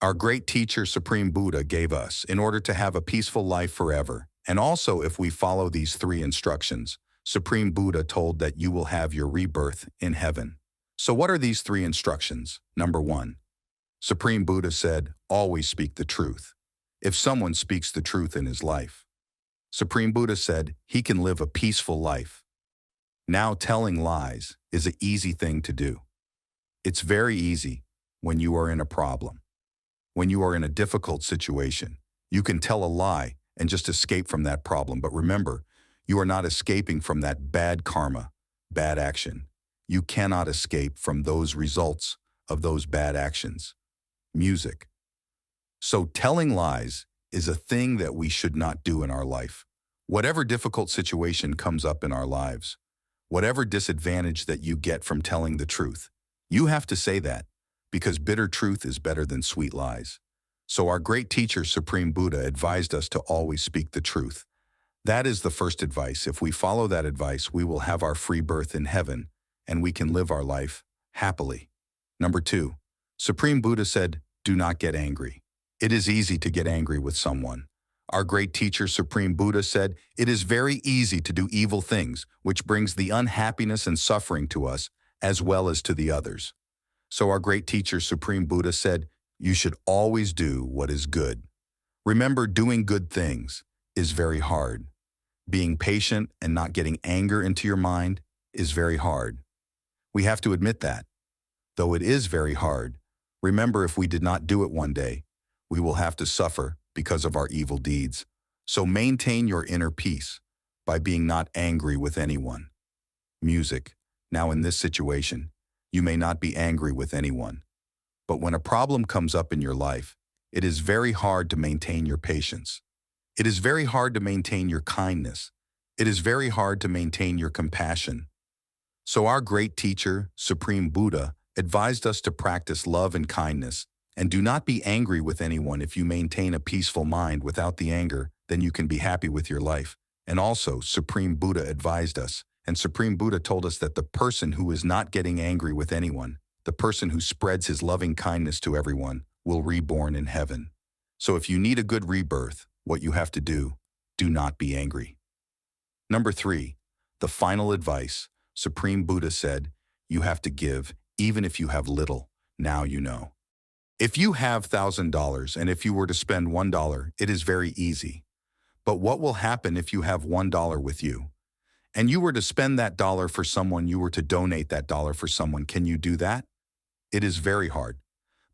our great teacher, Supreme Buddha, gave us in order to have a peaceful life forever. And also, if we follow these three instructions, Supreme Buddha told that you will have your rebirth in heaven. So what are these three instructions? Number 1. Supreme Buddha said, always speak the truth. If someone speaks the truth in his life, Supreme Buddha said he can live a peaceful life. Now, telling lies is an easy thing to do. It's very easy when you are in a problem. When you are in a difficult situation, you can tell a lie and just escape from that problem. But remember, you are not escaping from that bad karma, bad action. You cannot escape from those results of those bad actions. Music. So telling lies is a thing that we should not do in our life. Whatever difficult situation comes up in our lives, whatever disadvantage that you get from telling the truth, you have to say that, because bitter truth is better than sweet lies. So our great teacher, Supreme Buddha, advised us to always speak the truth. That is the first advice. If we follow that advice, we will have our free birth in heaven, and we can live our life happily. Number 2, Supreme Buddha said, do not get angry. It is easy to get angry with someone. Our great teacher, Supreme Buddha, said, it is very easy to do evil things, which brings the unhappiness and suffering to us, as well as to the others. So our great teacher, Supreme Buddha, said, you should always do what is good. Remember, doing good things is very hard. Being patient and not getting anger into your mind is very hard. We have to admit that. Though it is very hard, remember, if we did not do it one day, we will have to suffer because of our evil deeds. So maintain your inner peace by being not angry with anyone. Music. Now in this situation, you may not be angry with anyone. But when a problem comes up in your life, it is very hard to maintain your patience. It is very hard to maintain your kindness. It is very hard to maintain your compassion. So our great teacher, Supreme Buddha, advised us to practice love and kindness, and do not be angry with anyone. If you maintain a peaceful mind without the anger, then you can be happy with your life. And also, Supreme Buddha advised us, and Supreme Buddha told us that the person who is not getting angry with anyone, the person who spreads his loving kindness to everyone, will reborn in heaven. So if you need a good rebirth, what you have to do not be angry. Number 3, the final advice, Supreme Buddha said, you have to give, even if you have little. Now you know. If you have $1,000 and if you were to spend $1, it is very easy. But what will happen if you have $1 with you? And you were to spend that dollar for someone, you were to donate that dollar for someone, can you do that? It is very hard.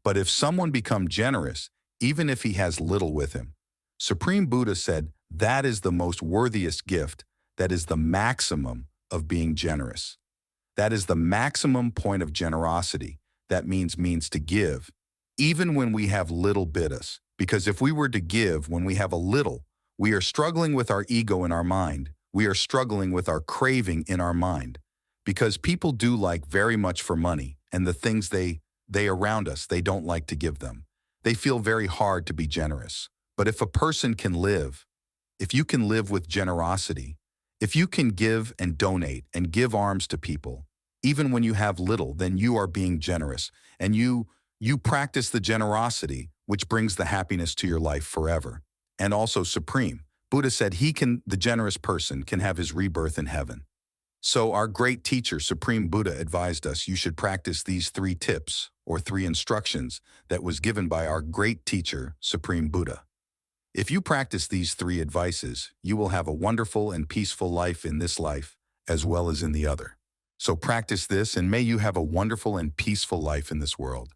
But if someone becomes generous, even if he has little with him, Supreme Buddha said that is the most worthiest gift, that is the maximum of being generous. That is the maximum point of generosity. That means to give, even when we have little bitus. Because if we were to give when we have a little, we are struggling with our ego in our mind. We are struggling with our craving in our mind. Because people do like very much for money, and the things they around us, they don't like to give them. They feel very hard to be generous. But if a person can live, if you can live with generosity, if you can give and donate and give alms to people, even when you have little, then you are being generous. And you practice the generosity, which brings the happiness to your life forever. And also Supreme Buddha said the generous person can have his rebirth in heaven. So our great teacher, Supreme Buddha, advised us you should practice these 3 tips or 3 instructions that was given by our great teacher, Supreme Buddha. If you practice these 3 advices, you will have a wonderful and peaceful life in this life, as well as in the other. So practice this, and may you have a wonderful and peaceful life in this world.